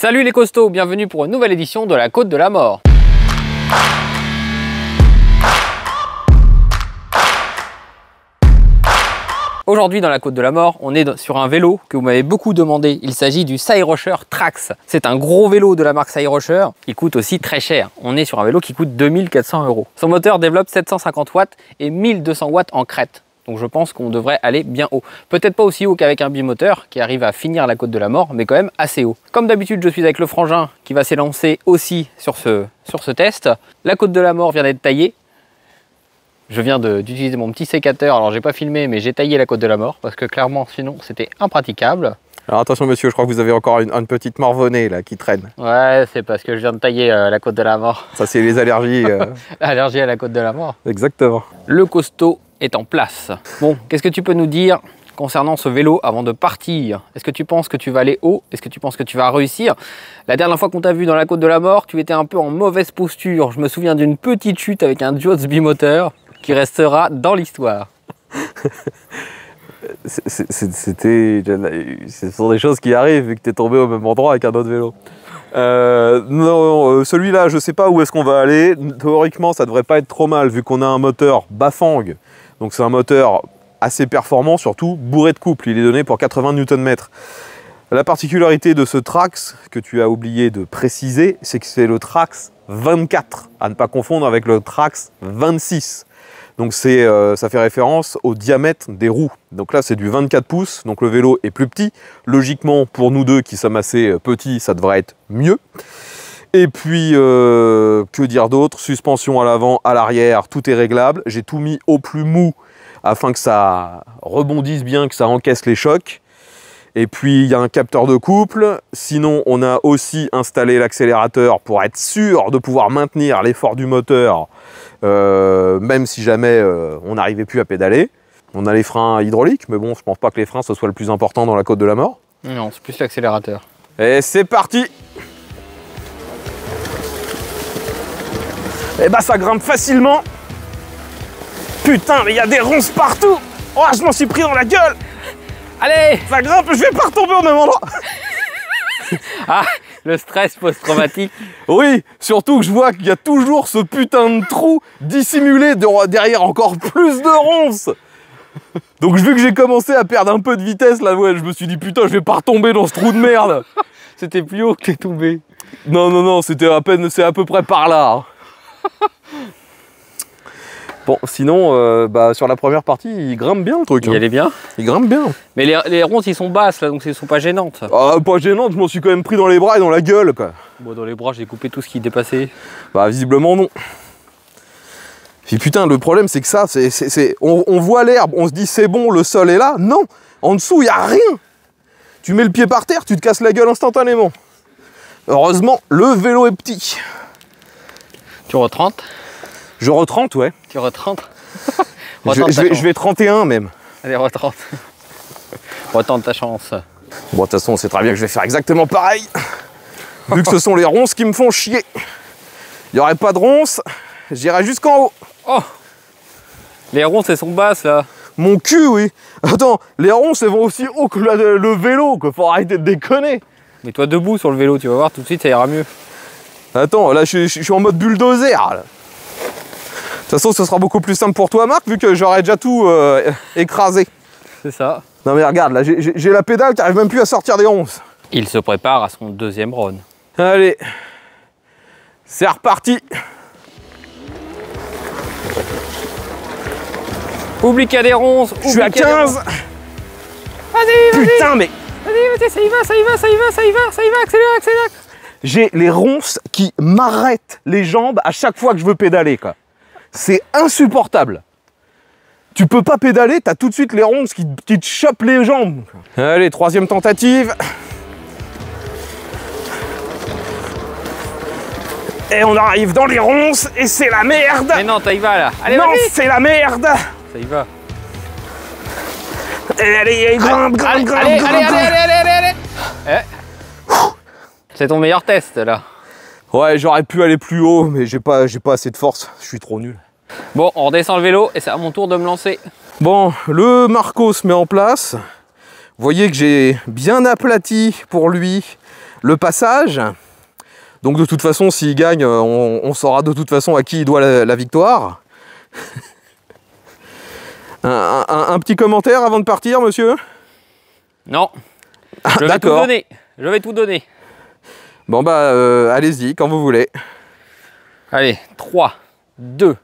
Salut les costauds, bienvenue pour une nouvelle édition de la Côte de la Mort. Aujourd'hui dans la Côte de la Mort, on est sur un vélo que vous m'avez beaucoup demandé. Il s'agit du Cyrusher Trax. C'est un gros vélo de la marque Cyrusher. Il coûte aussi très cher. On est sur un vélo qui coûte 2400 €. Son moteur développe 750 watts et 1200 watts en crête. Donc je pense qu'on devrait aller bien haut. Peut-être pas aussi haut qu'avec un bimoteur qui arrive à finir la Côte de la Mort, mais quand même assez haut. Comme d'habitude, je suis avec le frangin qui va s'élancer aussi sur ce test. La Côte de la Mort vient d'être taillée. Je viens d'utiliser mon petit sécateur. Alors j'ai pas filmé, mais j'ai taillé la Côte de la Mort parce que clairement sinon c'était impraticable. Alors attention monsieur, je crois que vous avez encore une petite morvonnée là qui traîne. Ouais, c'est parce que je viens de tailler la Côte de la Mort. Ça c'est les allergies. Allergie à la Côte de la Mort. Exactement. Le costaud est en place. Bon, qu'est-ce que tu peux nous dire concernant ce vélo avant de partir? Est-ce que tu penses que tu vas aller haut? Est-ce que tu penses que tu vas réussir? La dernière fois qu'on t'a vu dans la Côte de la Mort, tu étais un peu en mauvaise posture. Je me souviens d'une petite chute avec un Jones bimoteur qui restera dans l'histoire. Ce sont des choses qui arrivent vu que tu es tombé au même endroit avec un autre vélo. Non, celui-là, je sais pas où est-ce qu'on va aller. Théoriquement, ça devrait pas être trop mal vu qu'on a un moteur Bafang. Donc c'est un moteur assez performant, surtout bourré de couple. Il est donné pour 80 Nm. La particularité de ce Trax, que tu as oublié de préciser, c'est que c'est le Trax 24, à ne pas confondre avec le Trax 26. Donc ça fait référence au diamètre des roues. Donc là c'est du 24 pouces, donc le vélo est plus petit. Logiquement pour nous deux qui sommes assez petits, ça devrait être mieux. Et puis que dire d'autre? Suspension à l'avant, à l'arrière, tout est réglable. J'ai tout mis au plus mou afin que ça rebondisse bien, que ça encaisse les chocs. Et puis il y a un capteur de couple. Sinon on a aussi installé l'accélérateur pour être sûr de pouvoir maintenir l'effort du moteur. Même si jamais on n'arrivait plus à pédaler. On a les freins hydrauliques, mais bon, je pense pas que les freins ce soit le plus important dans la Côte de la Mort. Non, c'est plus l'accélérateur. Et c'est parti! Et bah ça grimpe facilement. Putain, mais il y a des ronces partout. Oh, je m'en suis pris dans la gueule. Allez! Ça grimpe, je vais pas retomber au même endroit. Ah, le stress post-traumatique. Oui, surtout que je vois qu'il y a toujours ce putain de trou dissimulé derrière encore plus de ronces. Donc vu que j'ai commencé à perdre un peu de vitesse là, ouais, je me suis dit putain, je vais pas retomber dans ce trou de merde. C'était plus haut que t'es tombé. Non, c'était c'est à peu près par là. Bon, sinon, sur la première partie, il grimpe bien le truc. Il allait bien. Il grimpe bien. Mais les ronces, ils sont basses là, donc elles sont pas gênantes. Ah, pas gênante, je m'en suis quand même pris dans les bras et dans la gueule, quoi. Bon, dans les bras, j'ai coupé tout ce qui dépassait. Bah, visiblement, non. Puis putain, le problème, c'est que ça, on voit l'herbe, on se dit c'est bon, le sol est là. Non, en dessous, il n'y a rien. Tu mets le pied par terre, tu te casses la gueule instantanément. Heureusement, le vélo est petit. Tu retrentes? Je retrente, ouais. Tu retrentes? Je vais 31 même. Allez, retrente. Retente ta chance. Bon, de toute façon, c'est très bien que je vais faire exactement pareil. Vu que ce sont les ronces qui me font chier. Il n'y aurait pas de ronces, j'irai jusqu'en haut. Oh! Les ronces, elles sont basses là. Mon cul, oui. Attends, les ronces, elles vont aussi haut que le vélo, quoi. Faut arrêter de déconner. Mets-toi debout sur le vélo, tu vas voir, tout de suite, ça ira mieux. Attends, là, je suis en mode bulldozer, là. De toute façon, ce sera beaucoup plus simple pour toi, Marc, vu que j'aurais déjà tout écrasé. C'est ça. Non mais regarde, là, j'ai la pédale qui arrive même plus à sortir des ronces. Il se prépare à son deuxième run. Allez, c'est reparti. Oublie qu'il y a des ronces. Je suis à 15. Vas-y, putain, mais... Vas-y, ça y va, accélère. J'ai les ronces qui m'arrêtent les jambes à chaque fois que je veux pédaler, quoi. C'est insupportable. Tu peux pas pédaler, t'as tout de suite les ronces qui te chopent les jambes. Allez, troisième tentative. Et on arrive dans les ronces et c'est la merde. Mais non, t'y vas là. Allez, non, c'est la merde. Ça y va. Allez, grimpe. Allez. C'est ton meilleur test là. Ouais, j'aurais pu aller plus haut, mais j'ai pas assez de force. Je suis trop nul. Bon, on redescend le vélo et c'est à mon tour de me lancer. Bon, le Marco se met en place. Vous voyez que j'ai bien aplati pour lui le passage. Donc de toute façon, s'il gagne, on saura de toute façon à qui il doit la victoire. Un petit commentaire avant de partir, monsieur? Non. Je vais tout donner. Je vais tout donner. Bon bah, allez-y, quand vous voulez. Allez, 3, 2,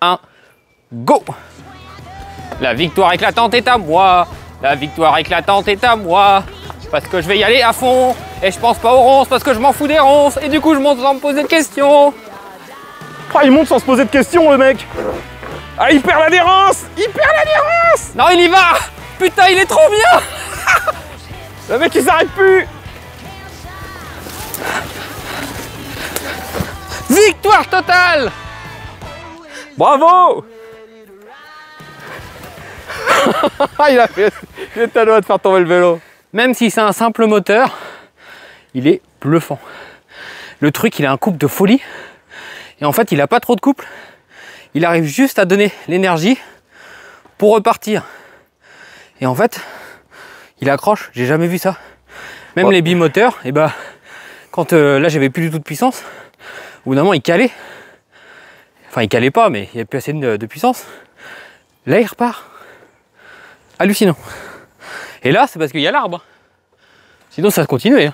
1, go! La victoire éclatante est à moi. La victoire éclatante est à moi. Parce que je vais y aller à fond. Et je pense pas aux ronces parce que je m'en fous des ronces. Et du coup, je monte sans me poser de questions. Ah, il monte sans se poser de questions, le mec. Ah, il perd l'adhérence. Il perd l'adhérence. Non, il y va. Putain, il est trop bien. Le mec, il s'arrête plus. Victoire totale. Bravo. Il est à l'heure de faire tomber le vélo. Même si c'est un simple moteur, il est bluffant. Le truc, il a un couple de folie. Et en fait, il n'a pas trop de couple. Il arrive juste à donner l'énergie pour repartir. Et en fait, il accroche. J'ai jamais vu ça. Même les bimoteurs, et bah, quand là, j'avais plus du tout de puissance, au bout d'un moment, il calait. Enfin, il calait pas, mais il n'y avait plus assez de puissance. Là, il repart. Hallucinant. Et là, c'est parce qu'il y a l'arbre. Sinon, ça continuait. Hein.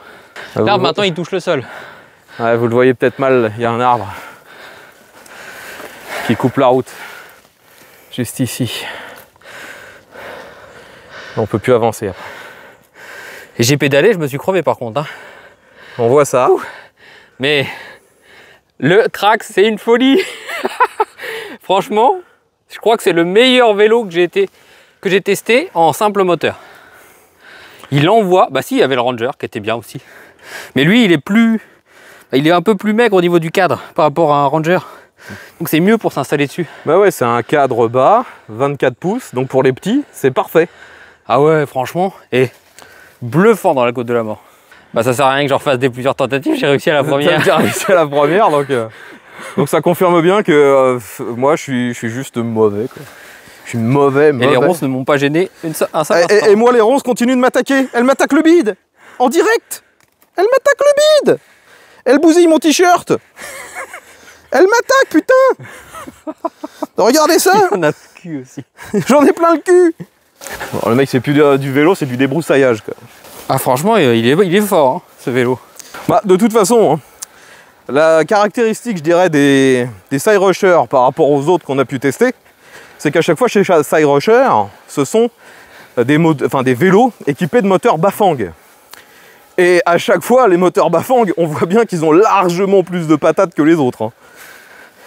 L'arbre, maintenant, il touche le sol. Ouais, vous le voyez peut-être mal, il y a un arbre qui coupe la route. Juste ici. On peut plus avancer après. Et j'ai pédalé, je me suis crevé par contre. Hein. On voit ça. Ouh. Mais le Trax, c'est une folie. Franchement, je crois que c'est le meilleur vélo que j'ai testé en simple moteur. Il envoie, bah si, il y avait le Ranger qui était bien aussi. Mais lui, il est un peu plus maigre au niveau du cadre par rapport à un Ranger. Donc c'est mieux pour s'installer dessus. Bah ouais, c'est un cadre bas, 24 pouces, donc pour les petits, c'est parfait. Ah ouais, franchement, et bluffant dans la Côte de la Mort. Bah ça sert à rien que je refasse plusieurs tentatives, j'ai réussi à la première. J'ai réussi à la première, donc ça confirme bien que moi je suis juste mauvais, quoi. Je suis mauvais. Et les ronces ne m'ont pas gêné un seul instant. Et moi, les ronces continuent de m'attaquer. Elles m'attaquent le bide. En direct. Elles m'attaquent le bide. Elles bousillent mon t-shirt. Elles m'attaquent, putain. Regardez ça. On a le cul aussi. J'en ai plein le cul. Bon, le mec, c'est plus du vélo, c'est du débroussaillage, quoi. Ah franchement, il est fort, hein, ce vélo. Bah, de toute façon, hein, la caractéristique, je dirais, des side rushers par rapport aux autres qu'on a pu tester, c'est qu'à chaque fois chez Side Rusher, ce sont des vélos équipés de moteurs Bafang. Et à chaque fois, les moteurs Bafang, on voit bien qu'ils ont largement plus de patates que les autres. Hein.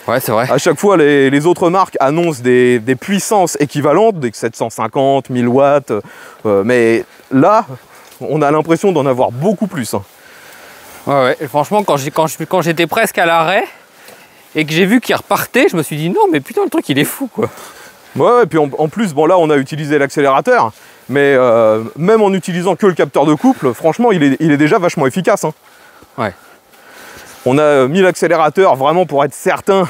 Ouais, c'est vrai. À chaque fois, les autres marques annoncent des puissances équivalentes, des 750, 1000 watts. Mais là, on a l'impression d'en avoir beaucoup plus. Hein. Ouais. Et franchement, quand j'étais presque à l'arrêt et que j'ai vu qu'il repartait, je me suis dit non, mais putain, le truc, il est fou, quoi. Ouais, et puis en plus, bon là on a utilisé l'accélérateur, mais même en utilisant que le capteur de couple, franchement il est déjà vachement efficace. Hein. Ouais. On a mis l'accélérateur vraiment pour être certain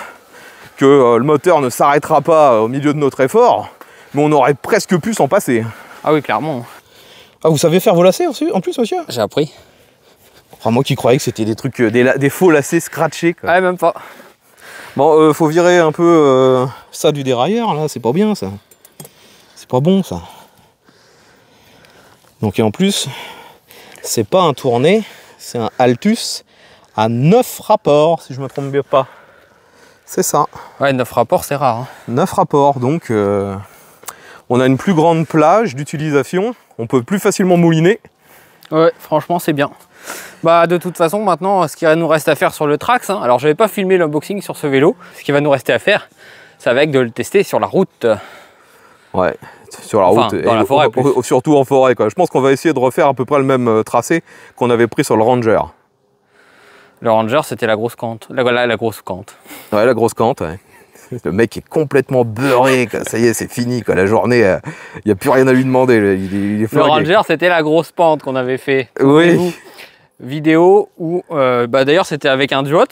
que le moteur ne s'arrêtera pas au milieu de notre effort, mais on aurait presque pu s'en passer. Ah oui, clairement. Ah, vous savez faire vos lacets en plus, monsieur? J'ai appris. Ah, moi qui croyais que c'était des trucs, des faux lacets scratchés, quoi. Ouais, même pas. Bon, faut virer un peu ça du dérailleur, là, c'est pas bien, ça. C'est pas bon, ça. Donc, et en plus, c'est pas un tourné, c'est un Altus à 9 rapports, si je me trompe bien pas. C'est ça. Ouais, 9 rapports, c'est rare. Hein. 9 rapports, donc on a une plus grande plage d'utilisation, on peut plus facilement mouliner. Ouais, franchement, c'est bien. Bah, de toute façon, maintenant, ce qu'il nous reste à faire sur le Trax, hein, alors je vais pas filmer l'unboxing sur ce vélo, ce qui va nous rester à faire, ça va être de le tester sur la route. Ouais, sur la route, dans la forêt, surtout en forêt, quoi. Je pense qu'on va essayer de refaire à peu près le même tracé qu'on avait pris sur le Ranger. Le Ranger, c'était la grosse cante. La grosse cante. Ouais, la grosse cante, ouais. Le mec est complètement beurré, quoi. Ça y est, c'est fini, quoi. La journée, il n'y a plus rien à lui demander. Il est flingué. Le Ranger, c'était la grosse pente qu'on avait fait. Oui. Vidéo où, bah d'ailleurs, c'était avec un Djots.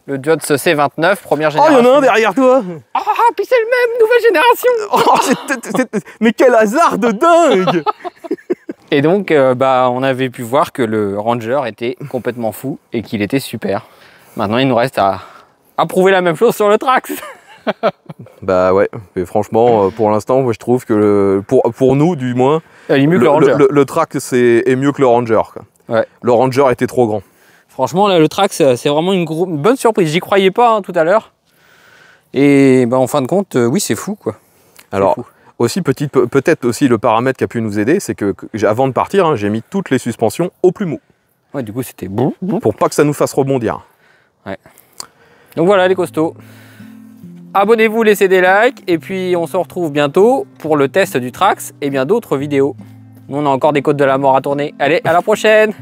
Le Djots C29, première génération. Oh, il y en a un derrière toi. Ah, puis c'est le même, nouvelle génération. Oh, mais quel hasard de dingue. Et donc, on avait pu voir que le Ranger était complètement fou et qu'il était super. Maintenant, il nous reste à prouver la même chose sur le Trax. Bah ouais, mais franchement, pour l'instant, moi je trouve que pour nous, du moins, Il est mieux que le Ranger. Le Trax est mieux que le Ranger, quoi. Ouais. Le Ranger était trop grand. Franchement, là, le Trax, c'est vraiment une bonne surprise. J'y croyais pas tout à l'heure. Et en fin de compte, oui, c'est fou, quoi. Alors, aussi peut-être aussi le paramètre qui a pu nous aider, c'est que avant de partir, j'ai mis toutes les suspensions au plus mou. Ouais, du coup, c'était bon. Pour pas que ça nous fasse rebondir. Ouais. Donc voilà, les costauds. Abonnez-vous, laissez des likes. Et puis, on se retrouve bientôt pour le test du Trax et bien d'autres vidéos. Nous, on a encore des côtes de la mort à tourner. Allez, à la prochaine!